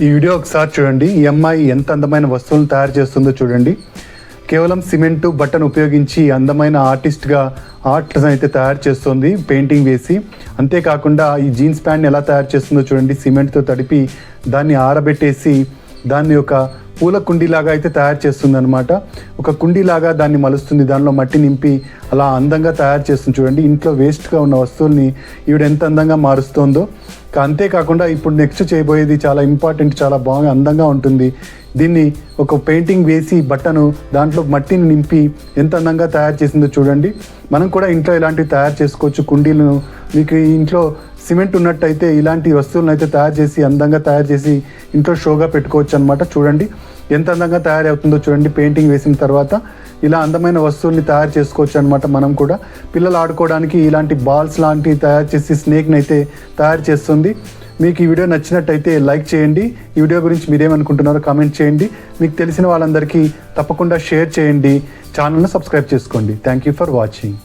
ఈ వీడియో ఒకసారి చూడండి. ఈ అమ్మాయి ఎంత అందమైన వస్తువులను తయారు చేస్తుందో చూడండి. కేవలం సిమెంటు బట్టను ఉపయోగించి అందమైన ఆర్టిస్ట్గా ఆర్ట్స్ అయితే తయారు చేస్తుంది, పెయింటింగ్ వేసి. అంతేకాకుండా ఈ జీన్స్ ప్యాంట్ని ఎలా తయారు చేస్తుందో చూడండి. సిమెంట్తో తడిపి దాన్ని ఆరబెట్టేసి దాన్ని ఒక పూల కుండీలాగా అయితే తయారు చేస్తుంది అనమాట. ఒక కుండీలాగా దాన్ని మలుస్తుంది, దానిలో మట్టి నింపి అలా అందంగా తయారు చేస్తుంది చూడండి. ఇంట్లో వేస్ట్గా ఉన్న వస్తువుల్ని ఈవిడ ఎంత అందంగా మారుస్తుందో. అంతేకాకుండా ఇప్పుడు నెక్స్ట్ చేయబోయేది చాలా ఇంపార్టెంట్, చాలా బాగా అందంగా ఉంటుంది. దీన్ని ఒక పెయింటింగ్ వేసి బట్టను దాంట్లో మట్టిని నింపి ఎంత అందంగా తయారు చేసిందో చూడండి. మనం కూడా ఇంట్లో ఇలాంటివి తయారు చేసుకోవచ్చు. కుండీలను మీకు ఇంట్లో సిమెంట్ ఉన్నట్టయితే ఇలాంటి వస్తువులను అయితే తయారు చేసి అందంగా తయారు చేసి ఇంట్లో షోగా పెట్టుకోవచ్చు అనమాట. చూడండి ఎంత అందంగా తయారవుతుందో చూడండి. పెయింటింగ్ వేసిన తర్వాత ఇలా అందమైన వస్తువుల్ని తయారు చేసుకోవచ్చు అనమాట. మనం కూడా పిల్లలు ఆడుకోవడానికి ఇలాంటి బాల్స్ లాంటివి తయారు చేసి స్నేక్ని అయితే తయారు చేస్తుంది. మీకు ఈ వీడియో నచ్చినట్టయితే లైక్ చేయండి. ఈ వీడియో గురించి మీరేమనుకుంటున్నారో కామెంట్ చేయండి. మీకు తెలిసిన వాళ్ళందరికీ తప్పకుండా షేర్ చేయండి. ఛానల్ను సబ్స్క్రైబ్ చేసుకోండి. Thank you for watching.